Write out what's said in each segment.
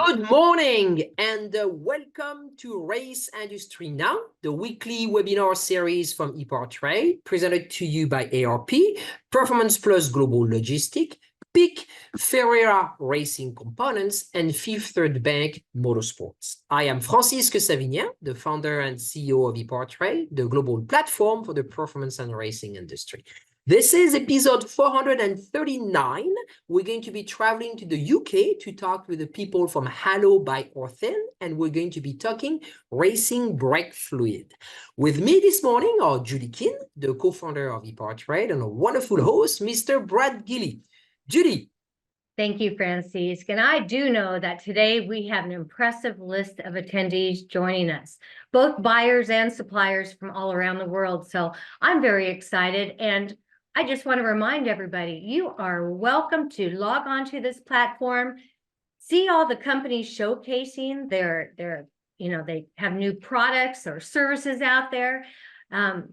Good morning and welcome to Race Industry Now, the weekly webinar series from ePortrait, presented to you by ARP, Performance Plus Global Logistic, PIC, Ferrea Racing Components, and Fifth Third Bank Motorsports. I am Francisque Savignan, the founder and CEO of ePortrait, the global platform for the performance and racing industry. This is episode 439. We're going to be traveling to the UK to talk with the people from Halo by Orthene, and we're going to be talking racing brake fluid. With me this morning are Judy Kin, the co-founder of ePortrait, and a wonderful host, Mr. Brad Gillie. Judy. Thank you, Francisque. And I do know that today we have an impressive list of attendees joining us, both buyers and suppliers from all around the world. So I'm very excited. And I just want to remind everybody, you are welcome to log on to this platform, see all the companies showcasing they have new products or services out there. And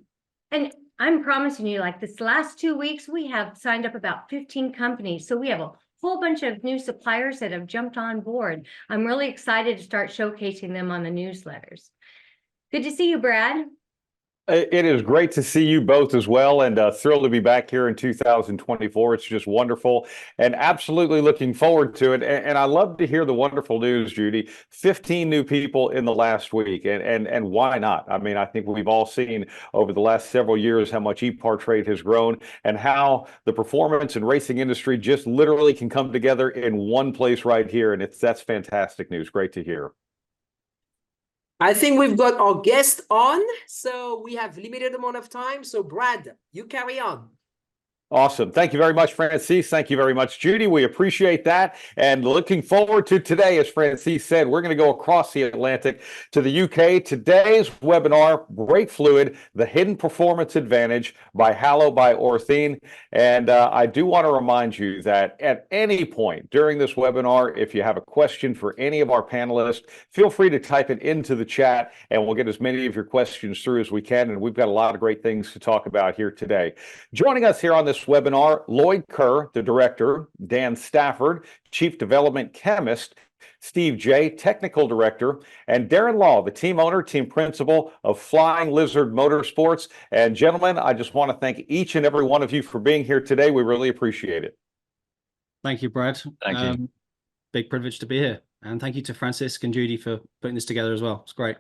I'm promising you, like this last 2 weeks, we have signed up about 15 companies. So we have a whole bunch of new suppliers that have jumped on board. I'm really excited to start showcasing them on the newsletters. Good to see you, Brad. It is great to see you both as well, and thrilled to be back here in 2024. It's just wonderful and absolutely looking forward to it. And I love to hear the wonderful news, Judy. 15 new people in the last week, and why not? I mean, I think we've all seen over the last several years how much ePortrait has grown and how the performance and racing industry just literally can come together in one place right here. And that's fantastic news. Great to hear. I think we've got our guest on, so we have limited amount of time. So Brad, you carry on. Awesome. Thank you very much, Francis. Thank you very much, Judy. We appreciate that. And looking forward to today, as Francis said, we're going to go across the Atlantic to the UK. Today's webinar, Brake Fluid, the Hidden Performance Advantage by Halo by Orthene. And I do want to remind you that at any point during this webinar, if you have a question for any of our panelists, feel free to type it into the chat and we'll get as many of your questions through as we can. And we've got a lot of great things to talk about here today. Joining us here on this webinar, Lloyd, the director, Dan Stafford, chief development chemist, Steve J, technical director, and Darren Law, the team owner, team principal of Flying Lizard Motorsports. And gentlemen, I just want to thank each and every one of you for being here today. We really appreciate it. Thank you, Brad. Thank you. Big privilege to be here. And thank you to Francisque and Judy for putting this together as well. It's great.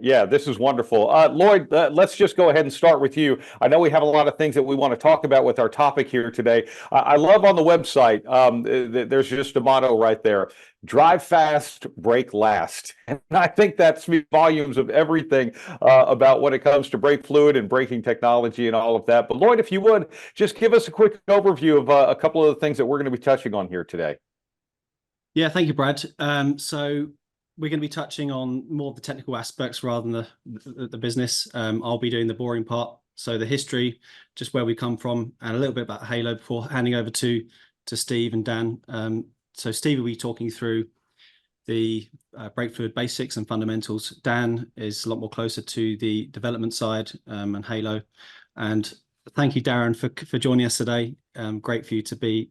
Yeah, this is wonderful. Lloyd, let's just go ahead and start with you. I know we have a lot of things that we want to talk about with our topic here today. I love on the website, there's just a motto right there: drive fast, brake last. And I think that speaks volumes of everything about when it comes to brake fluid and braking technology and all of that. But Lloyd, if you would, just give us a quick overview of a couple of the things that we're going to be touching on here today. Yeah, thank you, Brad. So we're going to be touching on more of the technical aspects rather than the business. I'll be doing the boring part. So the history, just where we come from, and a little bit about Halo before handing over to Steve and Dan. So Steve will be talking through the brake fluid basics and fundamentals. Dan is a lot more closer to the development side and Halo. And thank you, Darren, for joining us today. Great for you to be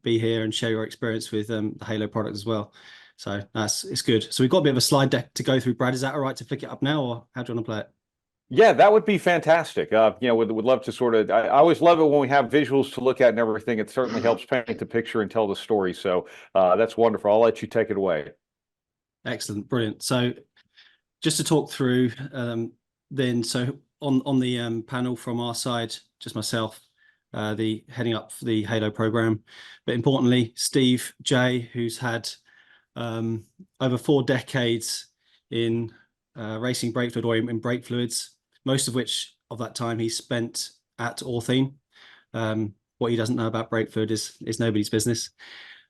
here and share your experience with the Halo product as well. So it's good. So we've got a bit of a slide deck to go through. Brad, is that all right to flick it up now, or how do you want to play it? Yeah, that would be fantastic. Would love to sort of, I always love it when we have visuals to look at and everything. It certainly helps paint the picture and tell the story. So that's wonderful. I'll let you take it away. Excellent. Brilliant. So just to talk through then, so on the panel from our side, just myself, the heading up the Halo program, but importantly, Steve J, who's had over 4 decades in racing brake fluid, or in brake fluids, most of which of that time he spent at Orthene. What he doesn't know about brake fluid is nobody's business.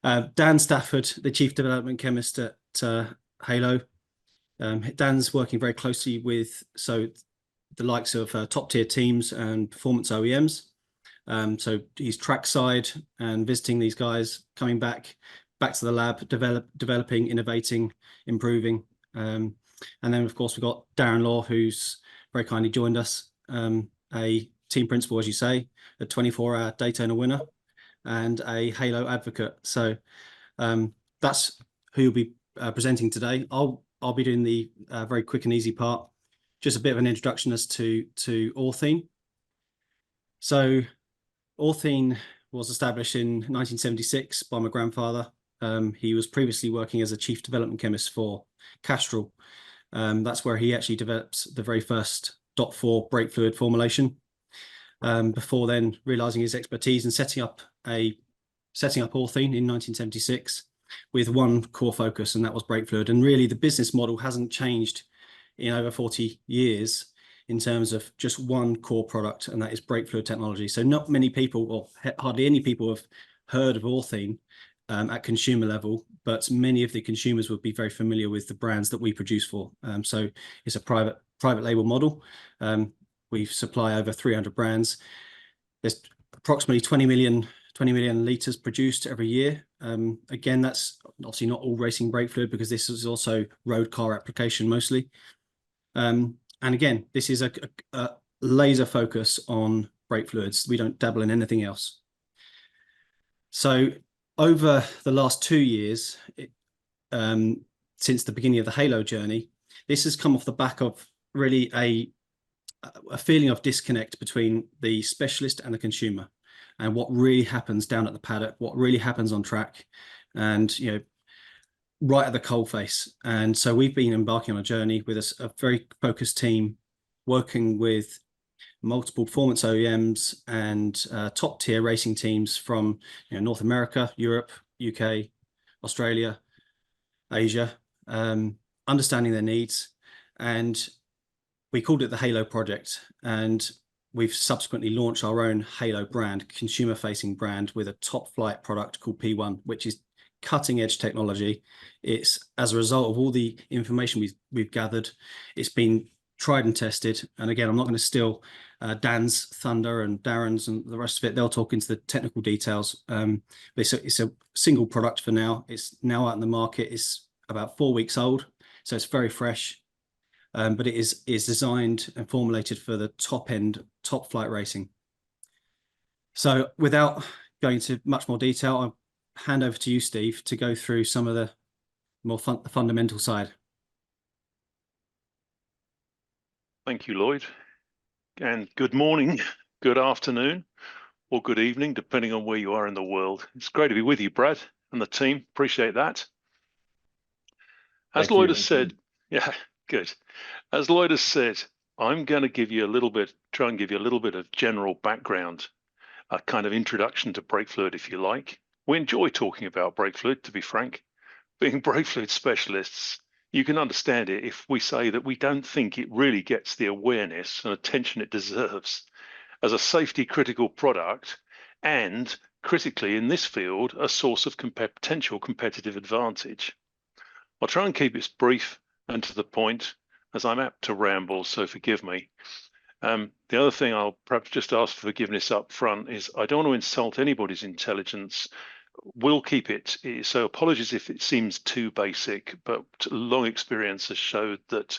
Dan Stafford, the chief development chemist at Halo. Dan's working very closely with the likes of top tier teams and performance OEMs. So he's trackside and visiting these guys, coming back to the lab, developing, innovating, improving. And then, of course, we've got Darren Law, who's very kindly joined us, a team principal, as you say, a 24-hour Daytona winner, and a Halo advocate. So that's who will be presenting today. I'll be doing the very quick and easy part. Just a bit of an introduction as to Orthene. So Orthene was established in 1976 by my grandfather. He was previously working as a chief development chemist for Castrol. That's where he actually developed the very first .4 brake fluid formulation. Before then realizing his expertise and setting up Orthene in 1976 with one core focus, and that was brake fluid. And really the business model hasn't changed in over 40 years in terms of just one core product, and that is brake fluid technology. So not many people, or hardly any people, have heard of Orthene at consumer level, but many of the consumers would be very familiar with the brands that we produce for. So it's a private label model. We supply over 300 brands. There's approximately 20 million litres produced every year. Again, that's obviously not all racing brake fluid, because this is also road car application mostly. And again, this is a laser focus on brake fluids. We don't dabble in anything else. So over the last 2 years, since the beginning of the Halo journey, this has come off the back of really a feeling of disconnect between the specialist and the consumer, and what really happens down at the paddock, what really happens on track, and right at the coalface. And so we've been embarking on a journey with a very focused team, working with multiple performance OEMs and top tier racing teams from North America, Europe, UK, Australia, Asia, understanding their needs. And we called it the Halo Project, and we've subsequently launched our own Halo brand, consumer facing brand, with a top flight product called P1, which is cutting edge technology. It's as a result of all the information we've gathered. It's been tried and tested. And again, I'm not going to steal Dan's thunder and Darren's and the rest of it. They'll talk into the technical details. But it's a single product for now. It's now out in the market. It's about 4 weeks old, so it's very fresh. But it is designed and formulated for the top end, top flight racing. So without going into much more detail, I'll hand over to you, Steve, to go through some of the more fundamental side. Thank you, Lloyd. And good morning, good afternoon, or good evening, depending on where you are in the world. It's great to be with you, Brad, and the team. Appreciate that. As Lloyd has said, yeah, good. As Lloyd has said, I'm going to give you a little bit, try and give you a little bit of general background, a kind of introduction to brake fluid, if you like. We enjoy talking about brake fluid, to be frank. Being brake fluid specialists, you can understand it if we say that we don't think it really gets the awareness and attention it deserves as a safety critical product, and critically in this field, a source of potential competitive advantage. I'll try and keep it brief and to the point, as I'm apt to ramble, so forgive me. The other thing I'll perhaps just ask for forgiveness up front is I don't want to insult anybody's intelligence. We'll keep it, so apologies if it seems too basic, but long experience has showed that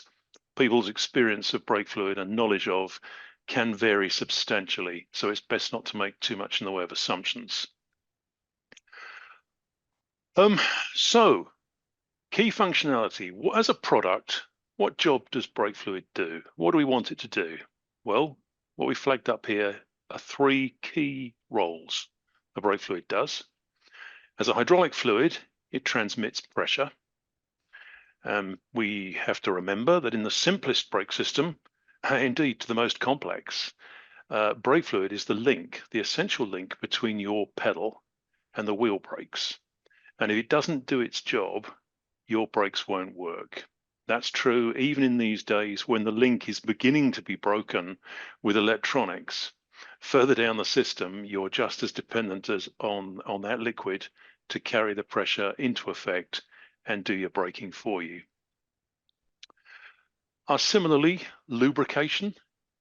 people's experience of brake fluid and knowledge of can vary substantially, so it's best not to make too much in the way of assumptions. So, key functionality. As a product, what job does brake fluid do? What do we want it to do? Well, what we flagged up here are 3 key roles the brake fluid does. As a hydraulic fluid, it transmits pressure. We have to remember that in the simplest brake system, indeed to the most complex, brake fluid is the link, the essential link between your pedal and the wheel brakes. And if it doesn't do its job, your brakes won't work. That's true even in these days when the link is beginning to be broken with electronics. Further down the system, you're just as dependent as on that liquid to carry the pressure into effect and do your braking for you. Similarly, lubrication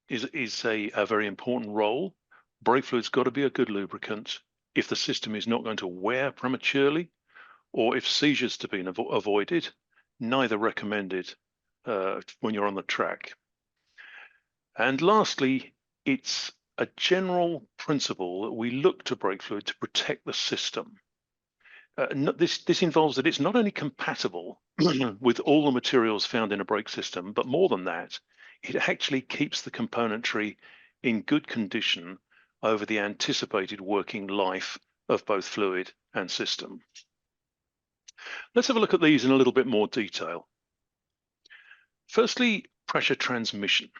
is a very important role. Brake fluid's got to be a good lubricant if the system is not going to wear prematurely, or if seizures to be avoided, neither recommended when you're on the track. And lastly, it's a general principle that we look to brake fluid to protect the system. this involves that it's not only compatible with all the materials found in a brake system, but more than that, it actually keeps the componentry in good condition over the anticipated working life of both fluid and system. Let's have a look at these in a little bit more detail. Firstly, pressure transmission.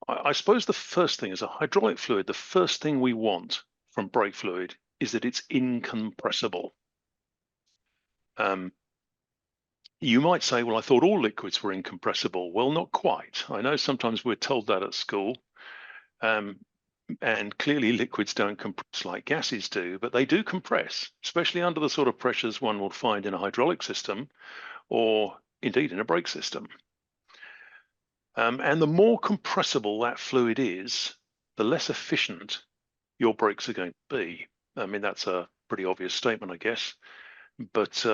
I suppose the first thing is a hydraulic fluid. The first thing we want from brake fluid is that it's incompressible. You might say, well, I thought all liquids were incompressible. Well, not quite. I know sometimes we're told that at school. And clearly liquids don't compress like gases do, but they do compress, especially under the sort of pressures one will find in a hydraulic system or indeed in a brake system. And the more compressible that fluid is, the less efficient your brakes are going to be. I mean, that's a pretty obvious statement, I guess, but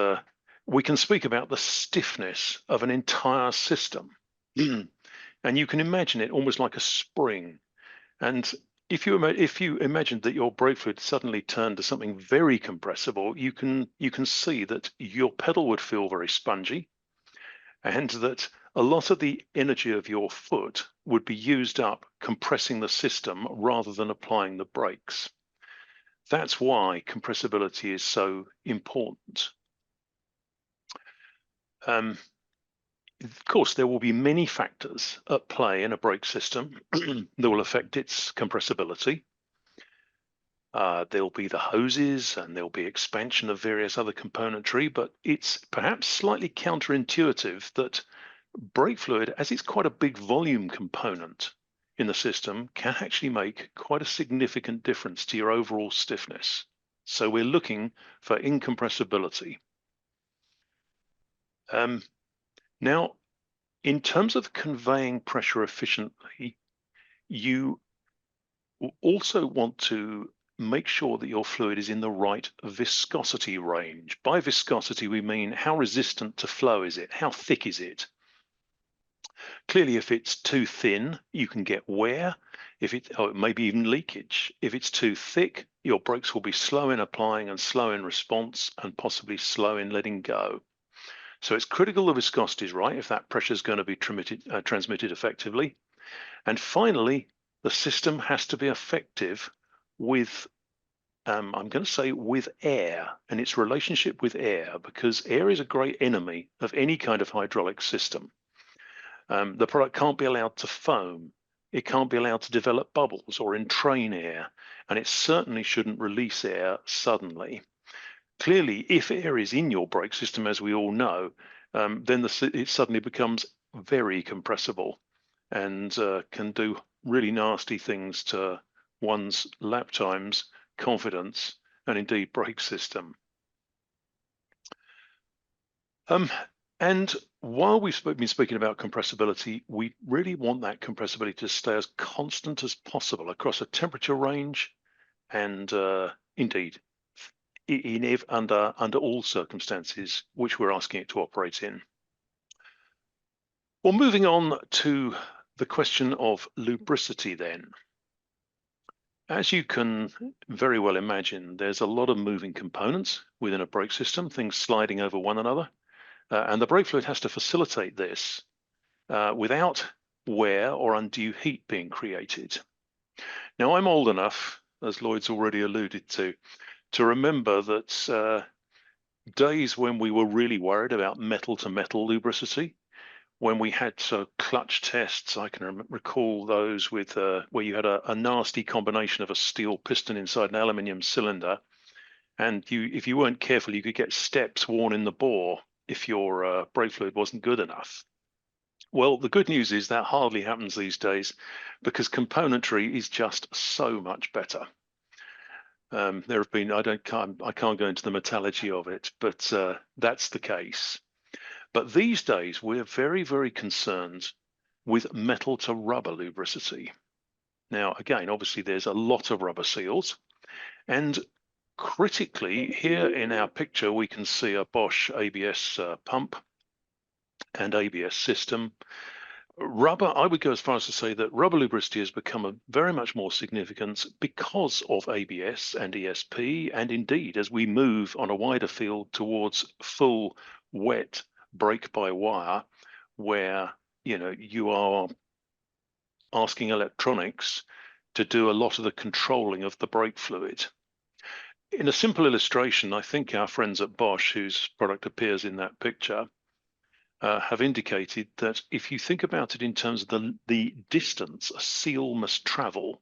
we can speak about the stiffness of an entire system. And you can imagine it almost like a spring. And if you imagine that your brake fluid suddenly turned to something very compressible, you can see that your pedal would feel very spongy, and that a lot of the energy of your foot would be used up compressing the system rather than applying the brakes. That's why compressibility is so important. Of course, there will be many factors at play in a brake system that will affect its compressibility. There'll be the hoses and there'll be expansion of various other componentry, but it's perhaps slightly counterintuitive that brake fluid, as it's quite a big volume component in the system, can actually make quite a significant difference to your overall stiffness. So we're looking for incompressibility. Now, in terms of conveying pressure efficiently, you also want to make sure that your fluid is in the right viscosity range. By viscosity, we mean how resistant to flow is it? How thick is it? Clearly, if it's too thin, you can get wear. Maybe even leakage. If it's too thick, your brakes will be slow in applying and slow in response and possibly slow in letting go. So it's critical the viscosity is right if that pressure is going to be transmitted effectively. And finally, the system has to be effective with, I'm going to say with air and its relationship with air, because air is a great enemy of any kind of hydraulic system. The product can't be allowed to foam. It can't be allowed to develop bubbles or entrain air, and it certainly shouldn't release air suddenly. Clearly, if air is in your brake system, as we all know, then it suddenly becomes very compressible and can do really nasty things to one's lap times, confidence, and indeed brake system. And while we've been speaking about compressibility, we really want that compressibility to stay as constant as possible across a temperature range and indeed under all circumstances which we're asking it to operate in. Well, moving on to the question of lubricity then. As you can very well imagine, there's a lot of moving components within a brake system, things sliding over one another, and the brake fluid has to facilitate this without wear or undue heat being created. Now, I'm old enough, as Lloyd's already alluded to remember that days when we were really worried about metal-to-metal lubricity, when we had clutch tests, I can recall those with where you had a nasty combination of a steel piston inside an aluminium cylinder, and if you weren't careful, you could get steps worn in the bore if your brake fluid wasn't good enough. Well, the good news is that hardly happens these days because componentry is just so much better. There have been, I can't go into the metallurgy of it, but that's the case. But these days, we're very, very concerned with metal to rubber lubricity. Now, again, obviously, there's a lot of rubber seals. And critically, here in our picture, we can see a Bosch ABS pump and ABS system. Rubber, I would go as far as to say that rubber lubricity has become a very much more significant because of ABS and ESP, and indeed as we move on a wider field towards full wet brake-by-wire, where you are asking electronics to do a lot of the controlling of the brake fluid. In a simple illustration, I think our friends at Bosch, whose product appears in that picture, have indicated that if you think about it in terms of the distance a seal must travel,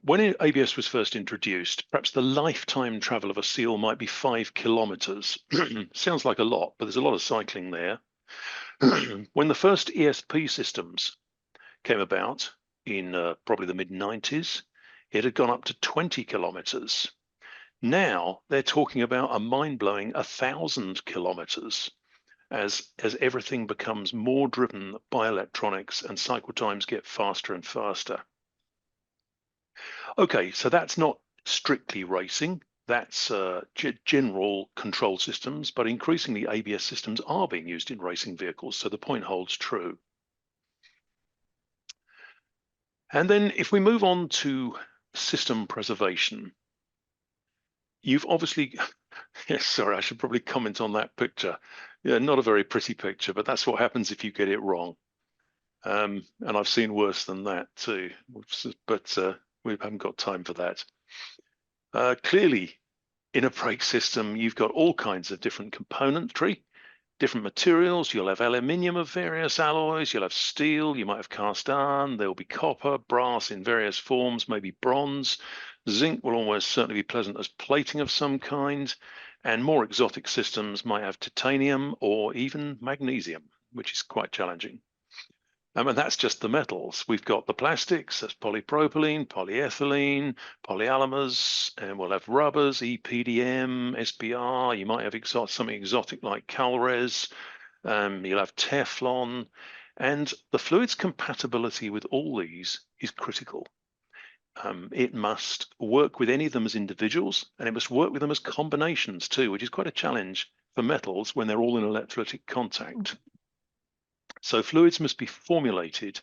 when ABS was first introduced, perhaps the lifetime travel of a seal might be 5 kilometers. Sounds like a lot, but there's a lot of cycling there. When the first ESP systems came about in probably the mid-90s, it had gone up to 20 kilometers. Now they're talking about a mind-blowing 1,000 kilometers as everything becomes more driven by electronics and cycle times get faster and faster. Okay, so that's not strictly racing. That's general control systems, but increasingly ABS systems are being used in racing vehicles, so the point holds true. And then if we move on to system preservation, you've obviously, yes, sorry, I should probably comment on that picture. Yeah, not a very pretty picture, but that's what happens if you get it wrong. And I've seen worse than that too, but we haven't got time for that. Clearly, in a brake system, you've got all kinds of different componentry, different materials. You'll have aluminium of various alloys, you'll have steel, you might have cast iron, there'll be copper, brass in various forms, maybe bronze. Zinc will almost certainly be present as plating of some kind, and more exotic systems might have titanium or even magnesium, which is quite challenging. And that's just the metals. We've got the plastics, that's polypropylene, polyethylene, polyamers, and we'll have rubbers, EPDM, SBR. You might have something exotic like Calres. You'll have Teflon. And the fluid's compatibility with all these is critical. It must work with any of them as individuals, and it must work with them as combinations too, which is quite a challenge for metals when they're all in electrolytic contact. So fluids must be formulated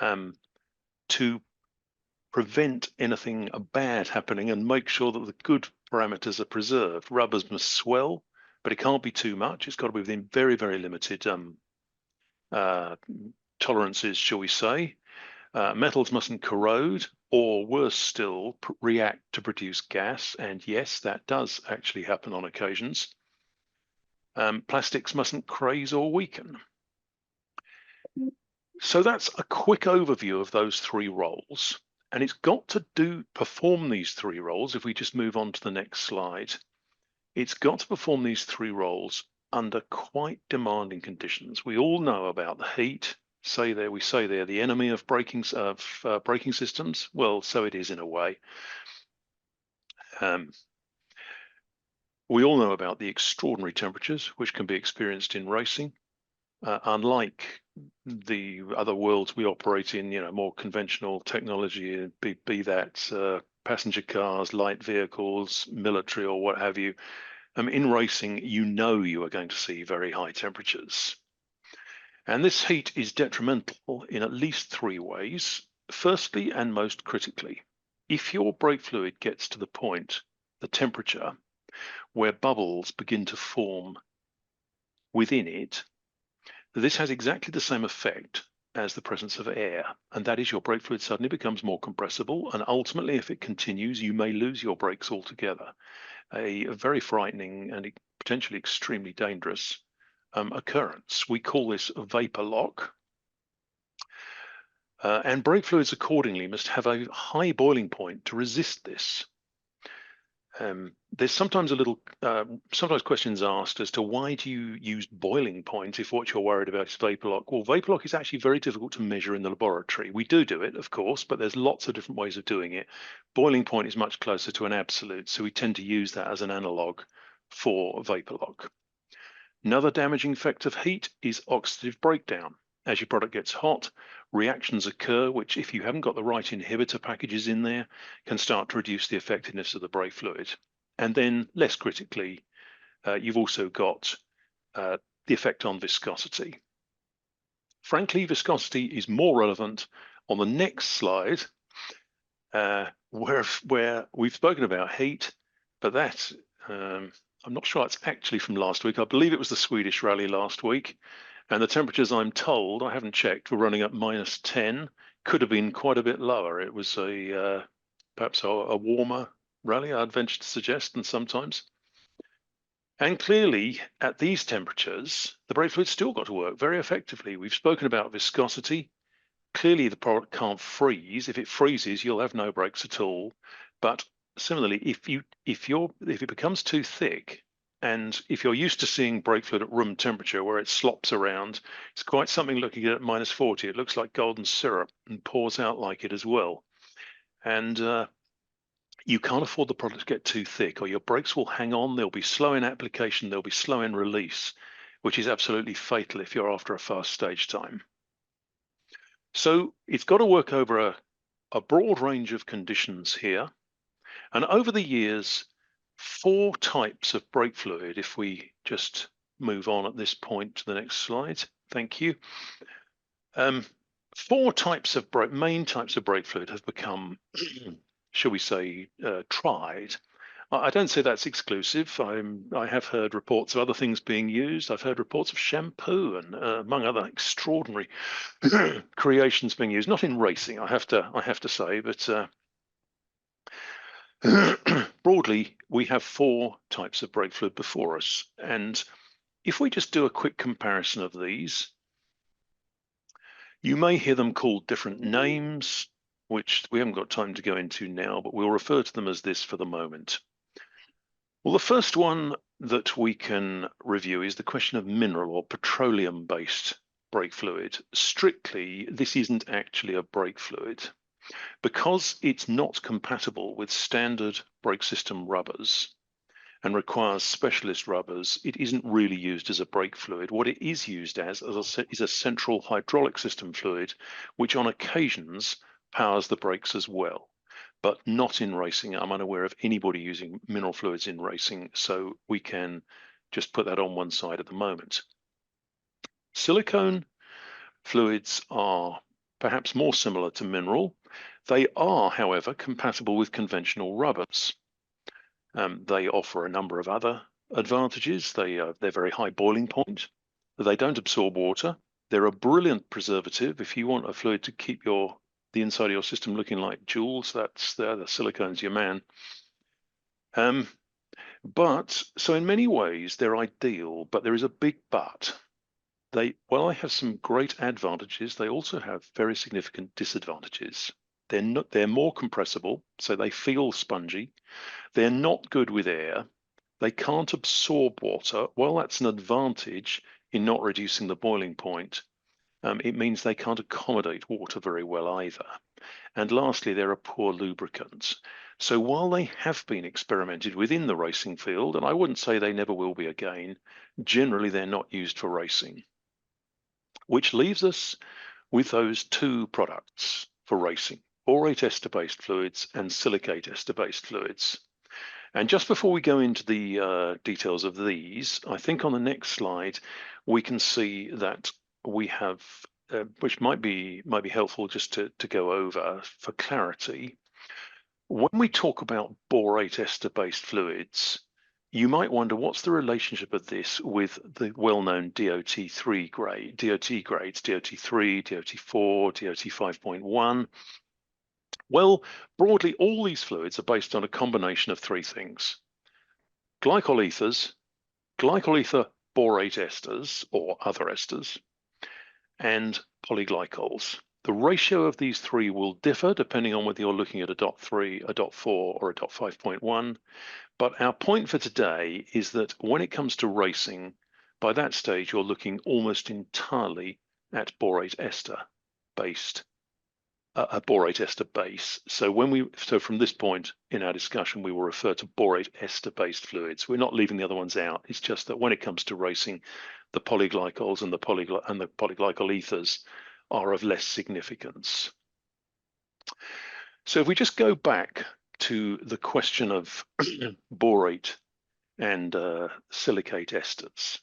to prevent anything bad happening and make sure that the good parameters are preserved. Rubbers must swell, but it can't be too much. It's got to be within very, very limited tolerances, shall we say. Metals mustn't corrode, or worse still, react to produce gas. And yes, that does actually happen on occasions. Plastics mustn't craze or weaken. So that's a quick overview of those three roles. And it's got to perform these three roles. If we just move on to the next slide, it's got to perform these three roles under quite demanding conditions. We all know about the heat. We say they're the enemy of braking systems. Well, so it is in a way. We all know about the extraordinary temperatures which can be experienced in racing. Unlike the other worlds we operate in, more conventional technology, be that passenger cars, light vehicles, military, or what have you. In racing, you are going to see very high temperatures. And this heat is detrimental in at least three ways. Firstly, and most critically, if your brake fluid gets to the point, the temperature, where bubbles begin to form within it, this has exactly the same effect as the presence of air, and that is your brake fluid suddenly becomes more compressible, and ultimately, if it continues, you may lose your brakes altogether. A very frightening and potentially extremely dangerous occurrence. We call this vapor lock. And brake fluids accordingly must have a high boiling point to resist this. There's sometimes sometimes questions asked as to why do you use boiling point if what you're worried about is vapor lock? Well, vapor lock is actually very difficult to measure in the laboratory. We do it, of course, but there's lots of different ways of doing it. Boiling point is much closer to an absolute, so we tend to use that as an analog for vapor lock. Another damaging effect of heat is oxidative breakdown. As your product gets hot, reactions occur, which if you haven't got the right inhibitor packages in there, can start to reduce the effectiveness of the brake fluid. And then, less critically, you've also got the effect on viscosity. Frankly, viscosity is more relevant on the next slide, where we've spoken about heat, but that I'm not sure it's actually from last week. I believe it was the Swedish rally last week, and the temperatures, I'm told, I haven't checked, were running at -10. Could have been quite a bit lower. It was perhaps a warmer rally, I'd venture to suggest, than sometimes. And clearly, at these temperatures, the brake fluid's still got to work very effectively. We've spoken about viscosity. Clearly, the product can't freeze. If it freezes, you'll have no brakes at all. But similarly, if it becomes too thick, and if you're used to seeing brake fluid at room temperature where it slops around, it's quite something looking at -40. It looks like golden syrup and pours out like it as well. And you can't afford the product to get too thick, or your brakes will hang on. They'll be slow in application. They'll be slow in release, which is absolutely fatal if you're after a fast stage time. So it's got to work over a broad range of conditions here. And over the years, 4 types of brake fluid, if we just move on at this point to the next slide, thank you. 4 types of main types of brake fluid have become shall we say, tried. I don't say that's exclusive. I have heard reports of other things being used. I've heard reports of shampoo and among other extraordinary creations being used. Not in racing, I have to say, but broadly, we have 4 types of brake fluid before us. And if we just do a quick comparison of these, you may hear them called different names, which we haven't got time to go into now, but we'll refer to them as this for the moment. Well, the first one that we can review is the question of mineral or petroleum-based brake fluid. Strictly, this isn't actually a brake fluid. Because it's not compatible with standard brake system rubbers and requires specialist rubbers, it isn't really used as a brake fluid. What it is used as is a central hydraulic system fluid, which on occasions powers the brakes as well, but not in racing. I'm unaware of anybody using mineral fluids in racing, so we can just put that on one side at the moment. Silicone fluids are perhaps more similar to mineral. They are, however, compatible with conventional rubbers. They offer a number of other advantages. They're very high boiling point. They don't absorb water. They're a brilliant preservative. If you want a fluid to keep the inside of your system looking like jewels, the silicone's your man. So in many ways they're ideal, but there is a big but. While they have some great advantages, they also have very significant disadvantages. They're more compressible, so they feel spongy. They're not good with air. They can't absorb water. While that's an advantage in not reducing the boiling point, it means they can't accommodate water very well either. And lastly, they're a poor lubricant. So while they have been experimented with in the racing field, and I wouldn't say they never will be again, generally they're not used for racing. Which leaves us with those 2 products for racing: borate ester-based fluids and silicate ester-based fluids. And just before we go into the details of these, I think on the next slide we can see that we have, which might be helpful just to go over for clarity. When we talk about borate ester-based fluids, you might wonder what's the relationship of this with the well-known DOT3 grade, DOT grades, DOT3, DOT4, DOT 5.1. Well, broadly, all these fluids are based on a combination of 3 things: glycol ethers, glycol ether borate esters or other esters, and polyglycols. The ratio of these 3 will differ depending on whether you're looking at a DOT3, a DOT4, or a DOT 5.1. But our point for today is that when it comes to racing, by that stage, you're looking almost entirely at borate ester-based a borate ester base. So from this point in our discussion, we will refer to borate ester-based fluids. We're not leaving the other ones out. It's just that when it comes to racing, the polyglycols and the polyglycol ethers are of less significance. So if we just go back to the question of borate and silicate esters,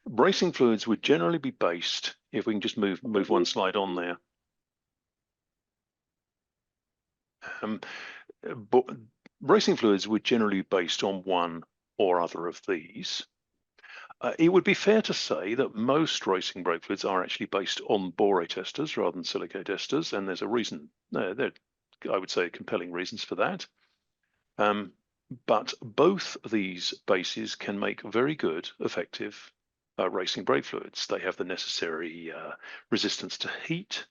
racing fluids would generally be based, if we can just move one slide on there. But racing fluids would generally be based on one or other of these. It would be fair to say that most racing brake fluids are actually based on borate esters rather than silicate esters, and there's a reason. There, I would say, compelling reasons for that. But both these bases can make very good, effective racing brake fluids. They have the necessary resistance to heat.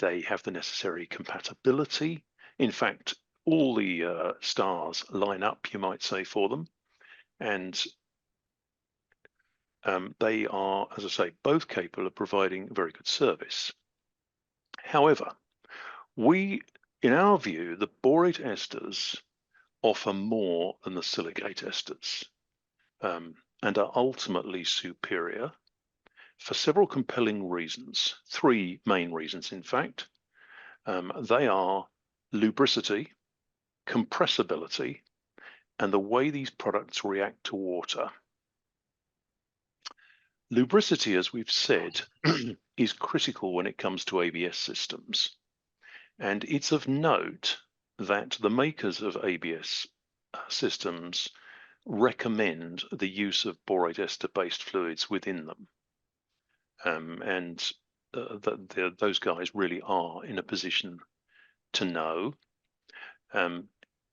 They have the necessary compatibility. In fact, all the stars line up, you might say, for them. And they are, as I say, both capable of providing very good service. However, in our view, the borate esters offer more than the silicate esters and are ultimately superior for several compelling reasons, 3 main reasons, in fact. They are lubricity, compressibility, and the way these products react to water. Lubricity, as we've said, is critical when it comes to ABS systems. And it's of note that the makers of ABS systems recommend the use of borate ester-based fluids within them. Those guys really are in a position to know.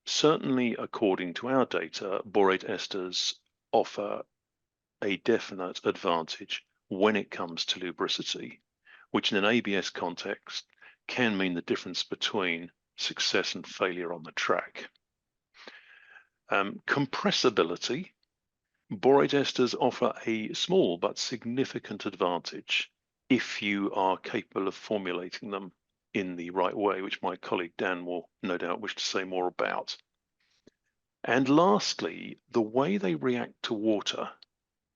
Certainly, according to our data, borate esters offer a definite advantage when it comes to lubricity, which in an ABS context can mean the difference between success and failure on the track. Compressibility. Borate esters offer a small but significant advantage if you are capable of formulating them in the right way, which my colleague Dan will no doubt wish to say more about. And lastly, the way they react to water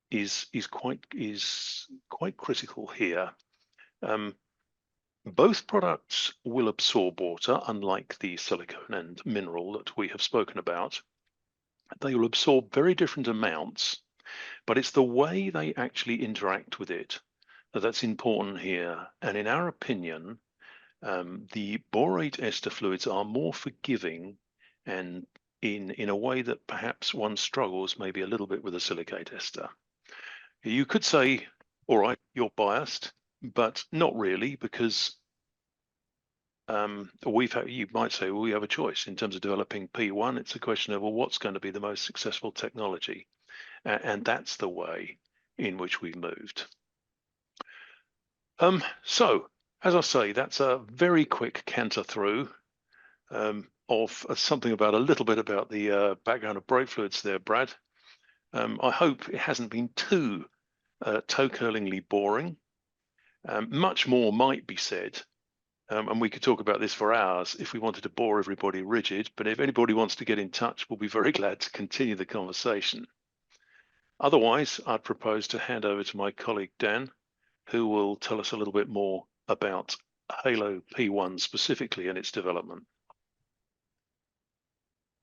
is quite critical here. Both products will absorb water, unlike the silicone and mineral that we have spoken about. They will absorb very different amounts, but it's the way they actually interact with it that's important here. And in our opinion, the borate ester fluids are more forgiving, and in a way that perhaps one struggles maybe a little bit with a silicate ester. You could say, all right, you're biased, but not really, because you might say, well, we have a choice in terms of developing P1. It's a question of, well, what's going to be the most successful technology? And that's the way in which we've moved. So, as I say, that's a very quick canter through of something about a little bit about the background of brake fluids there, Brad. I hope it hasn't been too toe-curlingly boring. Much more might be said, and we could talk about this for hours if we wanted to bore everybody rigid, but if anybody wants to get in touch, we'll be very glad to continue the conversation. Otherwise, I'd propose to hand over to my colleague Dan, who will tell us a little bit more about Halo P1 specifically and its development.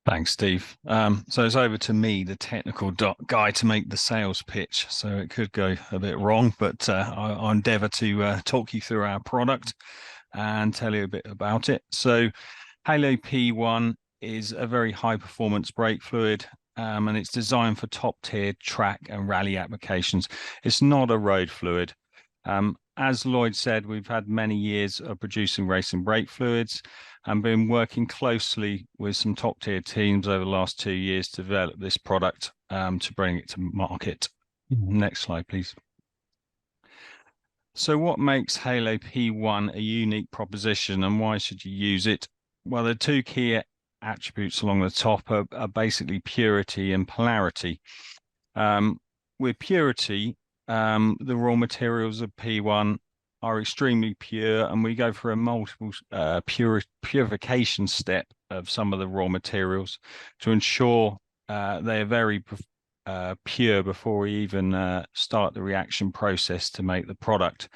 Thanks, Steve. So it's over to me, the technical guy, to make the sales pitch. So it could go a bit wrong, but I'll endeavour to talk you through our product and tell you a bit about it. So Halo P1 is a very high performance brake fluid, and it's designed for top tier track and rally applications. It's not a road fluid. As Lloyd said, we've had many years of producing racing brake fluids and been working closely with some top tier teams over the last 2 years to develop this product to bring it to market. Next slide, please. So what makes Halo P1 a unique proposition, and why should you use it? Well, the 2 key attributes along the top are basically purity and polarity. With purity, the raw materials of P1 are extremely pure, and we go for a multiple purification step of some of the raw materials to ensure they are very pure before we even start the reaction process to make the product.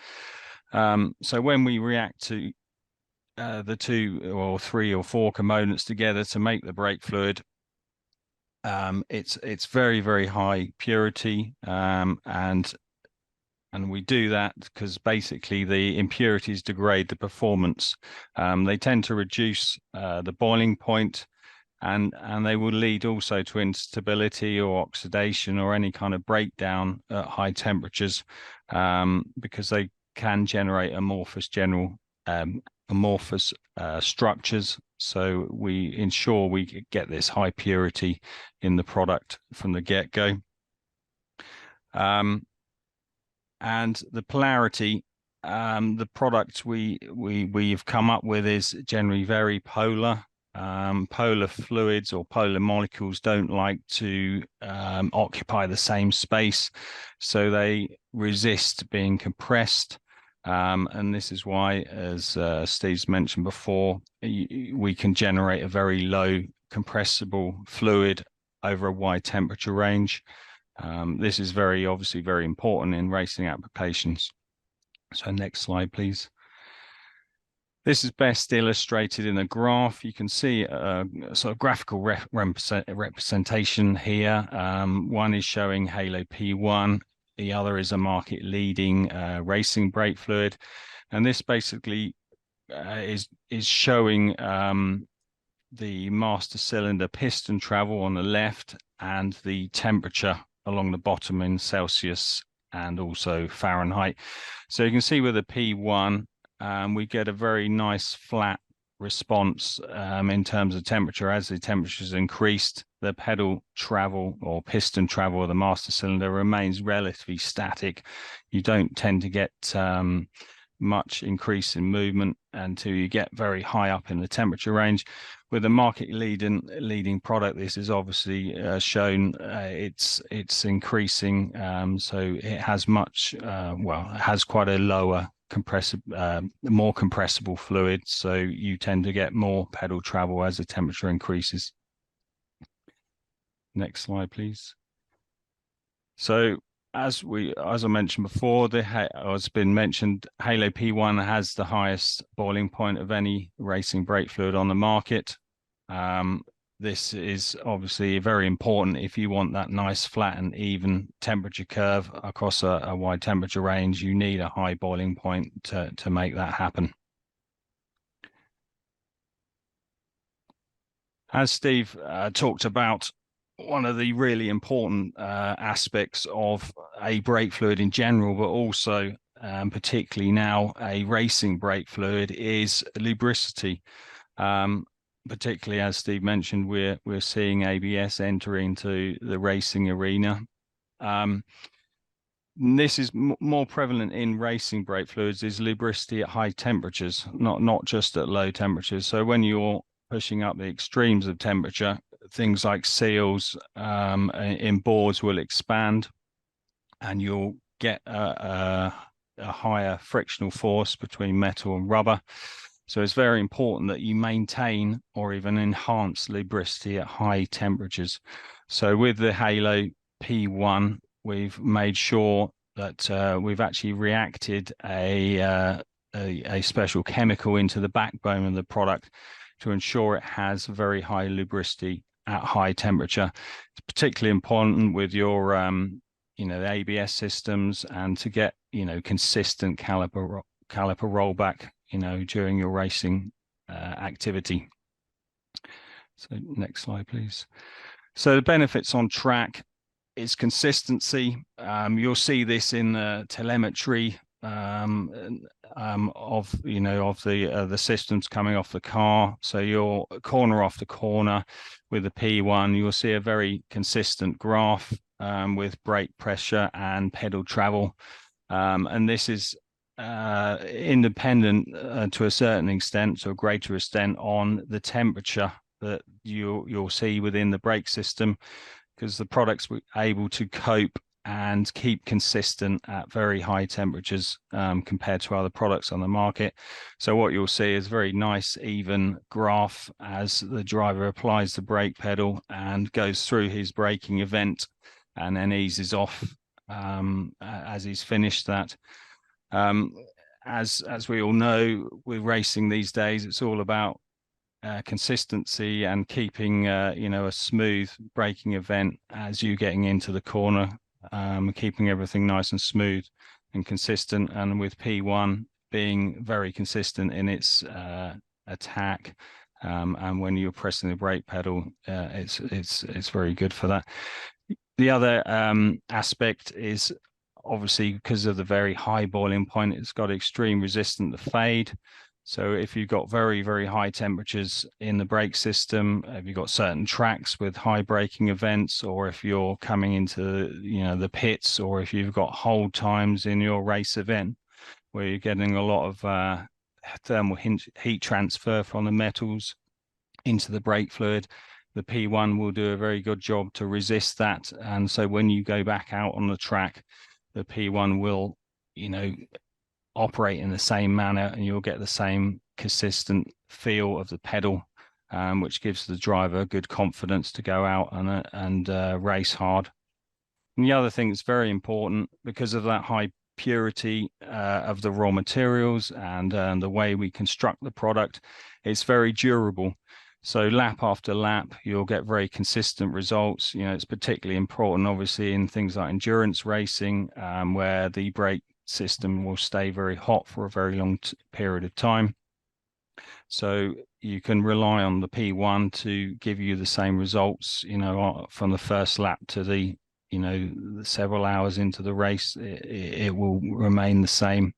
So when we react to the 2 or 3 or 4 components together to make the brake fluid, It's very, very high purity, and we do that because basically the impurities degrade the performance. They tend to reduce the boiling point, and they will lead also to instability or oxidation or any kind of breakdown at high temperatures, because they can generate amorphous structures. So we ensure we get this high purity in the product from the get-go. And the polarity, the product we've come up with is generally very polar. Polar fluids or polar molecules don't like to occupy the same space, so they resist being compressed. And this is why, as Steve's mentioned before, we can generate a very low compressible fluid over a wide temperature range. This is obviously very important in racing applications. So next slide, please. This is best illustrated in a graph. You can see a sort of graphical representation here. One is showing Halo P1. The other is a market-leading racing brake fluid. And this basically is showing the master cylinder piston travel on the left and the temperature along the bottom in Celsius and also Fahrenheit. So you can see with the P1, we get a very nice flat response in terms of temperature. As the temperature is increased, the pedal travel or piston travel of the master cylinder remains relatively static. You don't tend to get much increase in movement until you get very high up in the temperature range. With the market leading product, this is obviously shown it's increasing, so it has it has quite a lower more compressible fluid, so you tend to get more pedal travel as the temperature increases. Next slide, please. So as I mentioned before, has been mentioned, Halo P1 has the highest boiling point of any racing brake fluid on the market. This is obviously very important if you want that nice flat and even temperature curve across a wide temperature range. You need a high boiling point to make that happen. As Steve talked about, one of the really important aspects of a brake fluid in general, but also particularly now a racing brake fluid, is lubricity. Particularly, as Steve mentioned, we're seeing ABS enter into the racing arena. This is more prevalent in racing brake fluids, is lubricity at high temperatures, not just at low temperatures. So when you're pushing up the extremes of temperature, things like seals in boards will expand, and you'll get a higher frictional force between metal and rubber. So it's very important that you maintain or even enhance lubricity at high temperatures. So with the Halo P1, we've made sure that we've actually reacted a special chemical into the backbone of the product to ensure it has very high lubricity at high temperature. It's particularly important with your the ABS systems, and to get consistent caliper rollback during your racing activity. So next slide, please. So the benefits on track is consistency. You'll see this in the telemetry of the systems coming off the car. So your corner after corner with the P1, you'll see a very consistent graph with brake pressure and pedal travel, and this is independent to a certain extent, to a greater extent, on the temperature that you'll see within the brake system, because the products were able to cope and keep consistent at very high temperatures compared to other products on the market. So what you'll see is a very nice even graph as the driver applies the brake pedal and goes through his braking event and then eases off as he's finished that. As we all know, with racing these days, it's all about consistency and keeping a smooth braking event as you getting into the corner, keeping everything nice and smooth and consistent, and with P1 being very consistent in its attack, and when you're pressing the brake pedal, it's very good for that. The other aspect is obviously because of the very high boiling point, it's got extreme resistance to fade. So if you've got very, very high temperatures in the brake system, if you've got certain tracks with high braking events, or if you're coming into the pits, or if you've got hold times in your race event where you're getting a lot of thermal heat transfer from the metals into the brake fluid, the P1 will do a very good job to resist that. And so when you go back out on the track, the P1 will, operate in the same manner, and you'll get the same consistent feel of the pedal, which gives the driver good confidence to go out and race hard. And the other thing that's very important, because of that high purity of the raw materials and the way we construct the product, it's very durable. So lap after lap, you'll get very consistent results. It's particularly important, obviously, in things like endurance racing, where the brake system will stay very hot for a very long period of time. So you can rely on the P1 to give you the same results, from the first lap to the several hours into the race. It will remain the same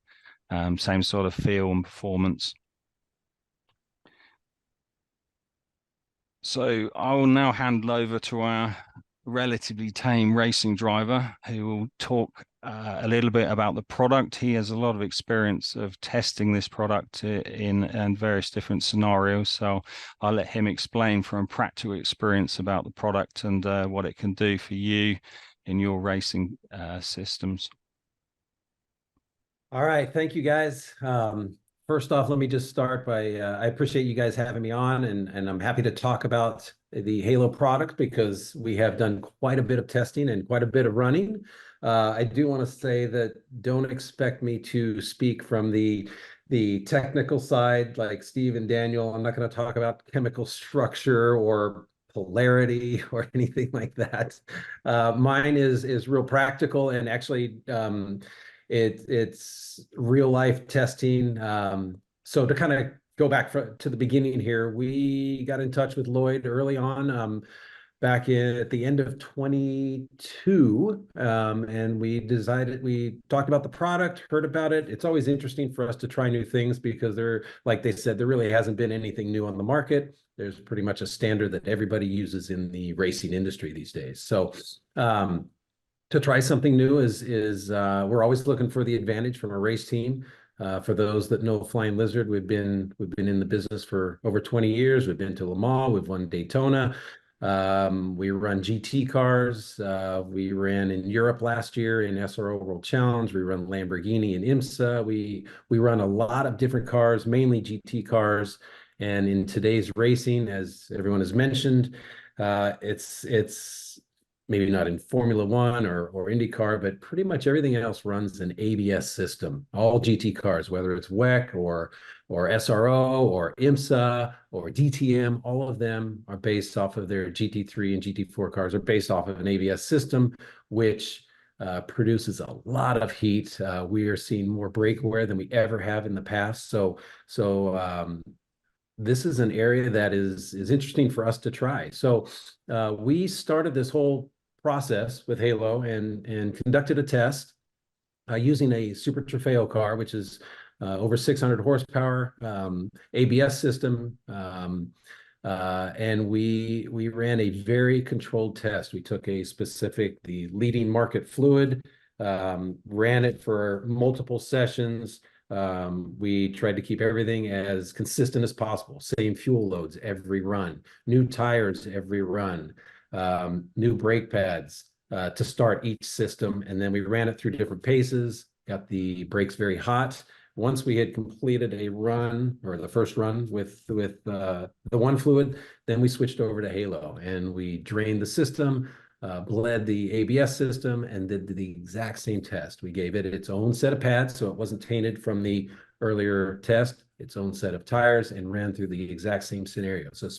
sort of feel and performance. So I will now hand over to our relatively tame racing driver, who will talk a little bit about the product. He has a lot of experience of testing this product in various different scenarios. So I'll let him explain from practical experience about the product and what it can do for you in your racing systems. All right. Thank you, guys. First off, let me just start by, I appreciate you guys having me on, and I'm happy to talk about the Halo product because we have done quite a bit of testing and quite a bit of running. I do want to say that don't expect me to speak from the technical side like Steve and Daniel. I'm not going to talk about chemical structure or polarity or anything like that. Mine is real practical, and actually it's real life testing. So to kind of go back to the beginning here, we got in touch with Lloyd early on, back at the end of 22, and we talked about the product, heard about it. It's always interesting for us to try new things because like they said, there really hasn't been anything new on the market. There's pretty much a standard that everybody uses in the racing industry these days. So to try something new is we're always looking for the advantage from a race team. For those that know Flying Lizard, we've been in the business for over 20 years. We've been to Le Mans, we've won Daytona. We run GT cars. We ran in Europe last year in SRO World Challenge. We run Lamborghini and IMSA. We run a lot of different cars, mainly GT cars. And in today's racing, as everyone has mentioned, it's maybe not in Formula One or IndyCar, but pretty much everything else runs an ABS system. All GT cars, whether it's WEC or SRO or IMSA or DTM, all of them are based off of their GT3 and GT4 cars are based off of an ABS system, which produces a lot of heat. We are seeing more brake wear than we ever have in the past. So this is an area that is interesting for us to try. So we started this whole process with Halo and conducted a test using a Super Trofeo car, which is over 600 horsepower, ABS system. And we ran a very controlled test. We took the leading market fluid, ran it for multiple sessions. We tried to keep everything as consistent as possible. Same fuel loads every run, new tires every run, new brake pads to start each system. And then we ran it through different paces, got the brakes very hot. Once we had completed a run, or the first run with the one fluid, then we switched over to Halo and we drained the system, bled the ABS system, and did the exact same test. We gave it its own set of pads, so it wasn't tainted from the earlier test. its own set of tires, and ran through the exact same scenario. So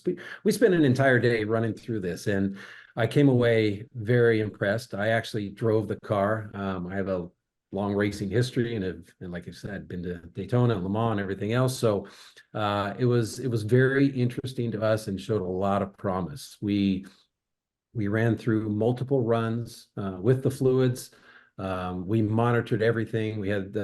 we spent an entire day running through this, and I came away very impressed. I actually drove the car. I have a long racing history, and like I said, been to Daytona, Le Mans, and everything else. So it was very interesting to us and showed a lot of promise. We ran through multiple runs with the fluids. We monitored everything. We had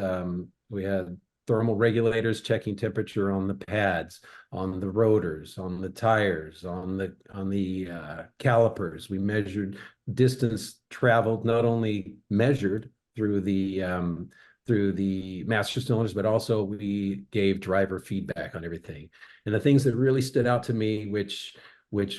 thermal regulators checking temperature on the pads, on the rotors, on the tires, on the calipers. We measured distance traveled, not only measured through the master cylinders, but also we gave driver feedback on everything. And the things that really stood out to me, which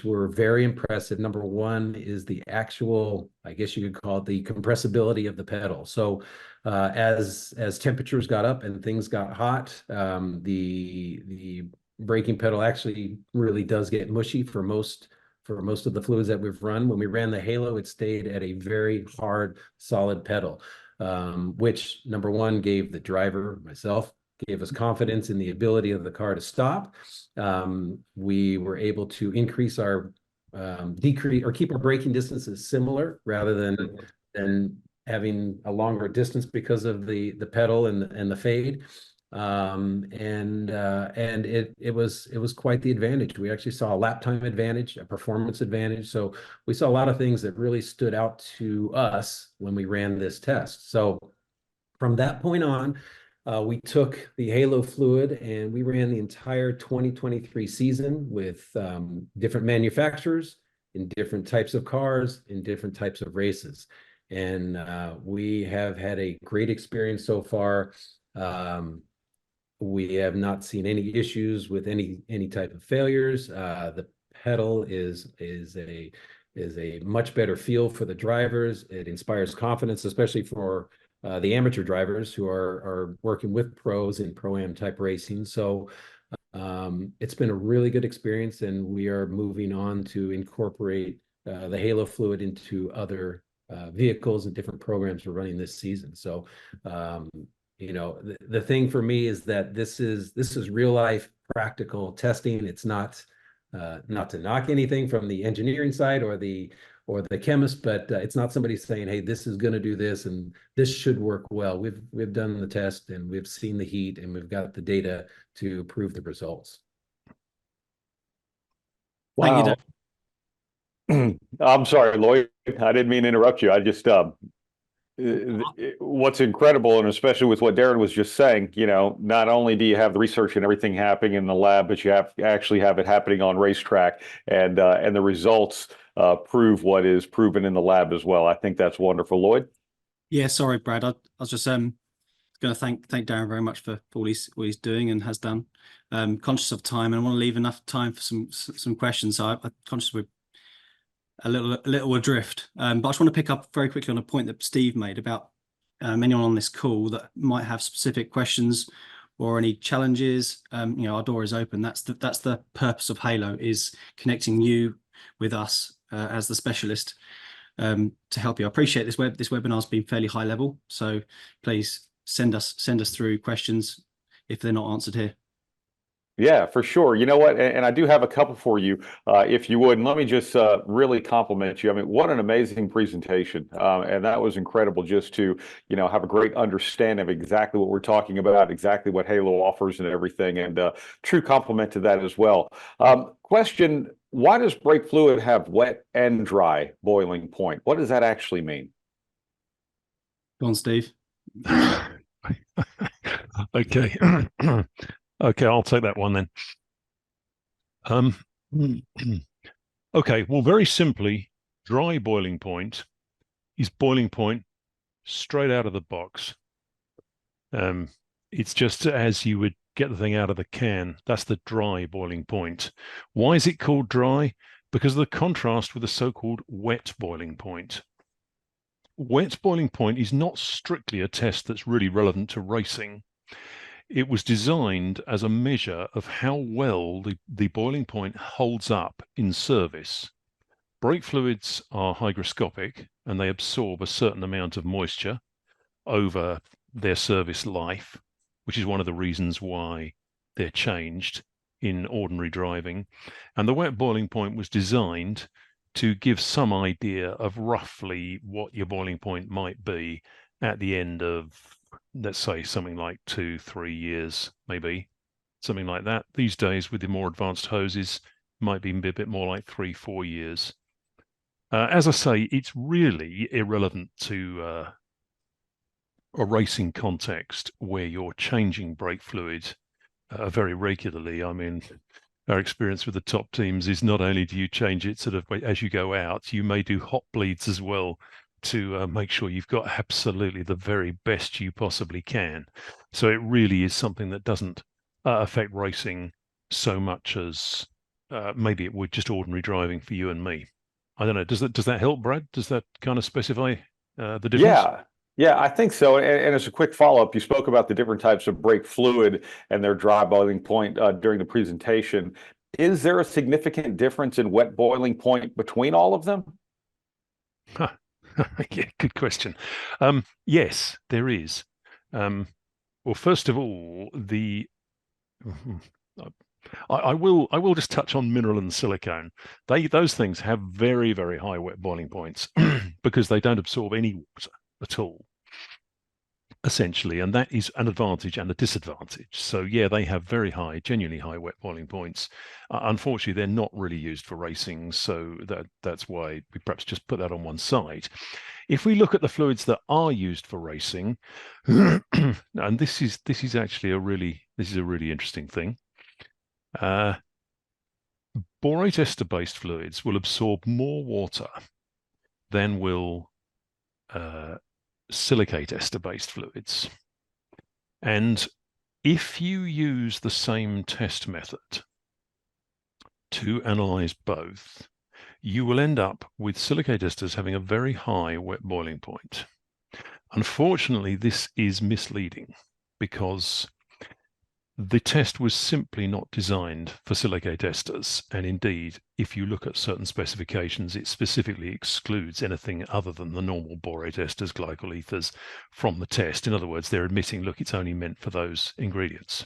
were very impressive. Number one is the actual, I guess you could call it the compressibility of the pedal. So as temperatures got up and things got hot, the braking pedal actually really does get mushy for most of the fluids that we've run. When we ran the Halo, it stayed at a very hard, solid pedal, which number one gave the driver, myself, gave us confidence in the ability of the car to stop. We were able to increase our decrease or keep our braking distances similar rather than having a longer distance because of the pedal and the fade. And it was quite the advantage. We actually saw a lap time advantage, a performance advantage. So we saw a lot of things that really stood out to us when we ran this test. So from that point on, we took the Halo fluid and we ran the entire 2023 season with different manufacturers in different types of cars, in different types of races. And we have had a great experience so far. We have not seen any issues with any type of failures. The pedal is a much better feel for the drivers. It inspires confidence, especially for the amateur drivers who are working with pros in pro-am type racing. So it's been a really good experience, and we are moving on to incorporate the Halo fluid into other vehicles and different programs we're running this season. So the thing for me is that this is real life practical testing. It's not to knock anything from the engineering side or the chemist, but it's not somebody saying, hey, this is going to do this and this should work well. We've done the test and we've seen the heat and we've got the data to prove the results. Wow. I'm sorry, Lloyd. I didn't mean to interrupt you. I just what's incredible, and especially with what Darren was just saying, not only do you have the research and everything happening in the lab, but you actually have it happening on racetrack, and the results prove what is proven in the lab as well. I think that's wonderful, Lloyd. Yeah, sorry, Brad. I was just going to thank Darren very much for all he's doing and has done. Conscious of time, and I want to leave enough time for some questions. So I'm conscious we're a little adrift, but I just want to pick up very quickly on a point that Steve made about anyone on this call that might have specific questions or any challenges. Our door is open. That's the purpose of Halo, is connecting you with us as the specialist to help you. I appreciate this webinar has been fairly high level, so please send us through questions if they're not answered here. Yeah, for sure. You know what? And I do have a couple for you, if you would. And let me just really compliment you. I mean, what an amazing presentation. And that was incredible just to, have a great understanding of exactly what we're talking about, exactly what Halo offers and everything. And true compliment to that as well. Question, why does brake fluid have wet and dry boiling point? What does that actually mean? Go on, Steve. Okay. Okay, I'll take that one then. Okay, well, very simply, dry boiling point is boiling point straight out of the box. It's just as you would get the thing out of the can. That's the dry boiling point. Why is it called dry? Because of the contrast with the so-called wet boiling point. Wet boiling point is not strictly a test that's really relevant to racing. It was designed as a measure of how well the boiling point holds up in service. Brake fluids are hygroscopic and they absorb a certain amount of moisture over their service life, which is one of the reasons why they're changed in ordinary driving. And the wet boiling point was designed to give some idea of roughly what your boiling point might be at the end of, let's say, something like 2-3 years, maybe, something like that. These days, with the more advanced hoses, might be a bit more like 3-4 years. As I say, it's really irrelevant to a racing context where you're changing brake fluid very regularly. I mean, our experience with the top teams is not only do you change it sort of as you go out, you may do hot bleeds as well to make sure you've got absolutely the very best you possibly can. So it really is something that doesn't affect racing so much as maybe it would just ordinary driving for you and me. I don't know. Does that help, Brad? Does that kind of specify the difference? Yeah, I think so. And as a quick follow-up, you spoke about the different types of brake fluid and their dry boiling point during the presentation. Is there a significant difference in wet boiling point between all of them? Huh. Yeah, good question. Yes, there is. Well, first of all, I will just touch on mineral and silicone. Those things have very, very high wet boiling points because they don't absorb any water at all, essentially, and that is an advantage and a disadvantage. So yeah, they have very high, genuinely high wet boiling points. Unfortunately, they're not really used for racing, so that's why we perhaps just put that on one side. If we look at the fluids that are used for racing, and this is actually a really interesting thing. Borate ester-based fluids will absorb more water than will silicate ester-based fluids. And if you use the same test method to analyze both, you will end up with silicate esters having a very high wet boiling point. Unfortunately, this is misleading because the test was simply not designed for silicate esters, and indeed, if you look at certain specifications, it specifically excludes anything other than the normal borate esters, glycol ethers from the test. In other words, they're admitting, look, it's only meant for those ingredients.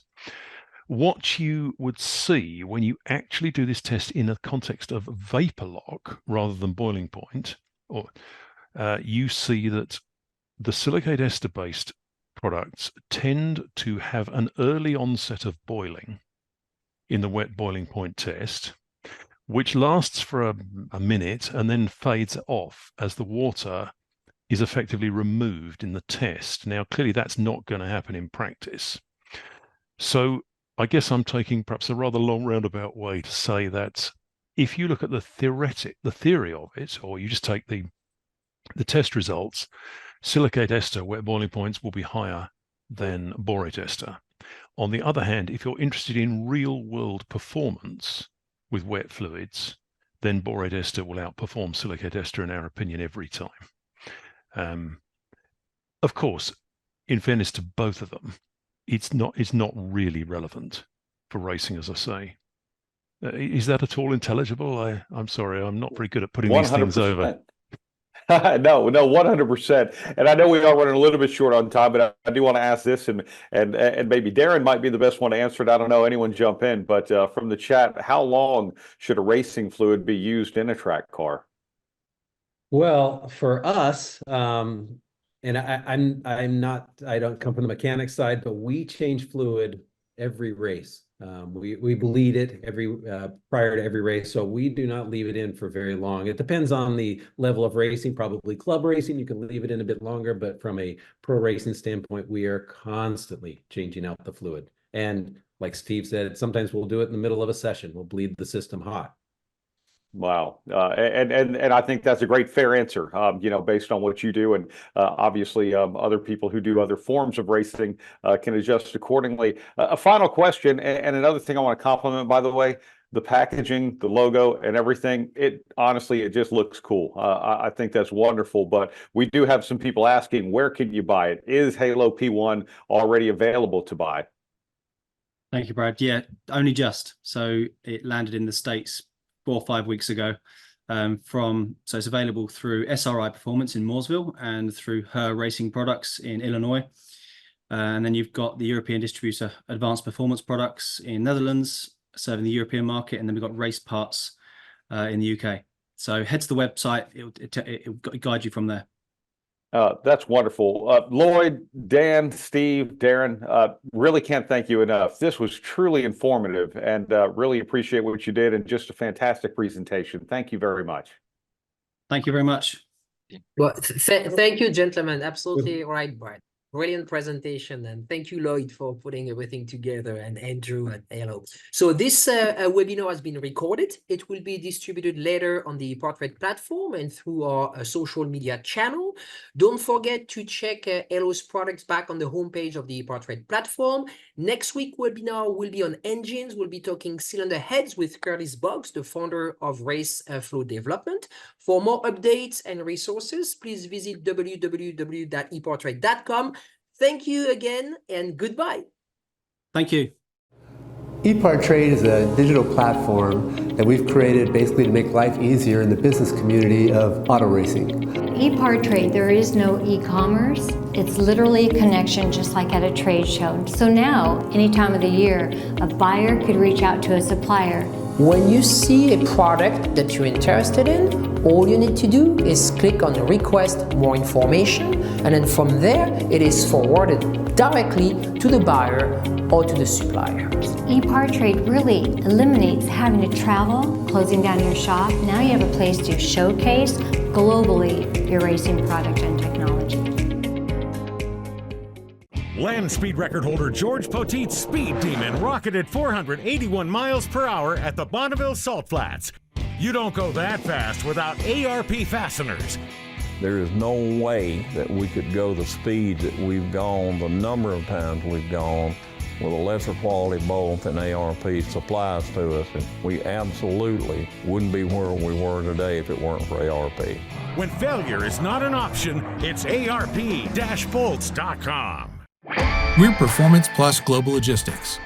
What you would see when you actually do this test in a context of vapor lock rather than boiling point, you see that the silicate ester-based products tend to have an early onset of boiling in the wet boiling point test, which lasts for a minute and then fades off as the water is effectively removed in the test. Now, clearly that's not going to happen in practice. So I guess I'm taking perhaps a rather long roundabout way to say that if you look at the theory of it, or you just take the test results, silicate ester wet boiling points will be higher than borate ester. On the other hand, if you're interested in real world performance with wet fluids, then borate ester will outperform silicate ester in our opinion every time. Of course, in fairness to both of them, it's not really relevant for racing, as I say. Is that at all intelligible? I'm sorry, I'm not very good at putting 100%. These things over. No, 100%. And I know we are running a little bit short on time, but I do want to ask this, and maybe Darren might be the best one to answer it. I don't know, anyone jump in, but from the chat, how long should a racing fluid be used in a track car? Well, for us, and I don't come from the mechanics side, but we change fluid every race. We bleed it prior to every race, so we do not leave it in for very long. It depends on the level of racing. Probably club racing, you can leave it in a bit longer, but from a pro racing standpoint, we are constantly changing out the fluid. And like Steve said, sometimes we'll do it in the middle of a session. We'll bleed the system hot. Wow. And I think that's a great fair answer, based on what you do. And obviously other people who do other forms of racing can adjust accordingly. A final question, and another thing I want to compliment, by the way, the packaging, the logo and everything, it just looks cool. I think that's wonderful, but we do have some people asking, where can you buy it? Is Halo P1 already available to buy? Thank you, Brad. Yeah, only just. So it landed in the States 4 or 5 weeks ago. So it's available through SRI Performance in Mooresville and through Her Racing Products in Illinois. And then you've got the European distributor, Advanced Performance Products in Netherlands, serving the European market. And then we've got Race Parts in the UK. So head to the website. It'll guide you from there. That's wonderful. Lloyd, Dan, Steve, Darren, really can't thank you enough. This was truly informative, and really appreciate what you did, and just a fantastic presentation. Thank you very much. Thank you very much. Well, thank you, gentlemen. Absolutely right, Brad. Brilliant presentation, and thank you, Lloyd, for putting everything together, and Andrew and hello. So this webinar has been recorded. It will be distributed later on the ePortrait platform and through our social media channel. Don't forget to check Hello's products back on the homepage of the ePortrait platform. Next week webinar will be on engines. We'll be talking cylinder heads with Curtis Boggs, the founder of Race Flow Development. For more updates and resources, please visit www.eportrait.com. Thank you again, and goodbye. Thank you. ePortrait is a digital platform that we've created basically to make life easier in the business community of auto racing. ePortrait, there is no e-commerce. It's literally a connection just like at a trade show. So now, any time of the year, a buyer could reach out to a supplier. When you see a product that you're interested in, all you need to do is click on request more information, and then from there it is forwarded directly to the buyer or to the supplier. ePortrait really eliminates having to travel, closing down your shop. Now you have a place to showcase globally your racing product and technology. Land speed record holder George Poteet's Speed Demon rocketed 481 miles per hour at the Bonneville Salt Flats. You don't go that fast without ARP fasteners. There is no way that we could go the speed that we've gone, the number of times we've gone, with a lesser quality bolt than ARP supplies to us. And we absolutely wouldn't be where we were today if it weren't for ARP. When failure is not an option, it's ARP-bolts.com. We're Performance Plus Global Logistics.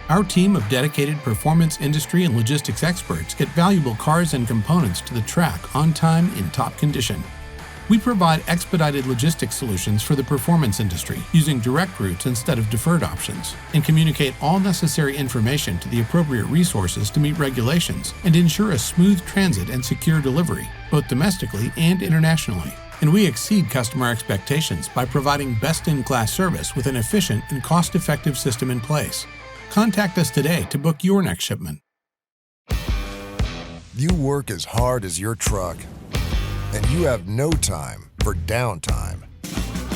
Our team of dedicated performance industry and logistics experts get valuable cars and components to the track on time in top condition. We provide expedited logistics solutions for the performance industry using direct routes instead of deferred options, and communicate all necessary information to the appropriate resources to meet regulations and ensure a smooth transit and secure delivery, both domestically and internationally. And we exceed customer expectations by providing best-in-class service with an efficient and cost-effective system in place. Contact us today to book your next shipment. You work as hard as your truck, and you have no time for downtime.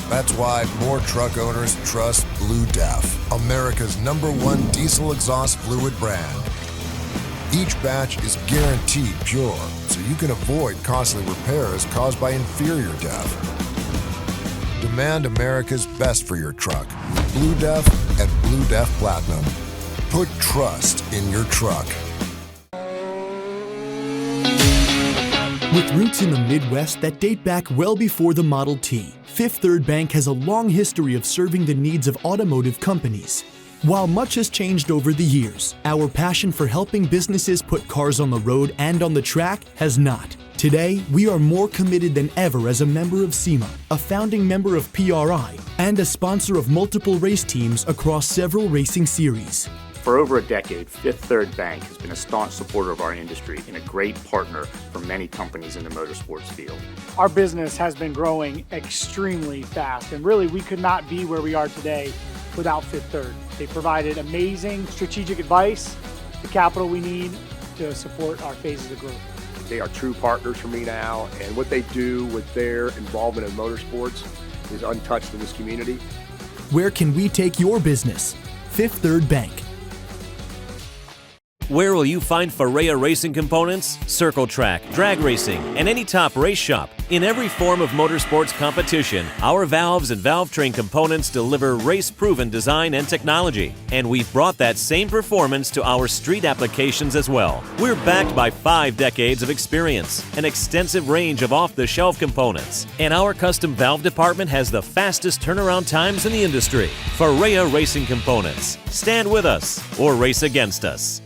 That's why more truck owners trust Blue Def, America's #1 diesel exhaust fluid brand. Each batch is guaranteed pure, so you can avoid costly repairs caused by inferior DEF. Demand America's best for your truck. Blue Def and Blue Def Platinum. Put trust in your truck. With roots in the Midwest that date back well before the Model T, Fifth Third Bank has a long history of serving the needs of automotive companies. While much has changed over the years, our passion for helping businesses put cars on the road and on the track has not. Today, we are more committed than ever as a member of SEMA, a founding member of PRI, and a sponsor of multiple race teams across several racing series. For over a decade, Fifth Third Bank has been a staunch supporter of our industry and a great partner for many companies in the motorsports field. Our business has been growing extremely fast, and really we could not be where we are today without Fifth Third. They provided amazing strategic advice, the capital we need to support our phases of growth. They are true partners for me now, and what they do with their involvement in motorsports is untouched in this community. Where can we take your business? Fifth Third Bank. Where will you find Ferrea racing components, circle track, drag racing, and any top race shop? In every form of motorsports competition, our valves and valve train components deliver race-proven design and technology. And we've brought that same performance to our street applications as well. We're backed by 5 decades of experience, an extensive range of off-the-shelf components, and our custom valve department has the fastest turnaround times in the industry. Ferrea Racing Components. Stand with us or race against us.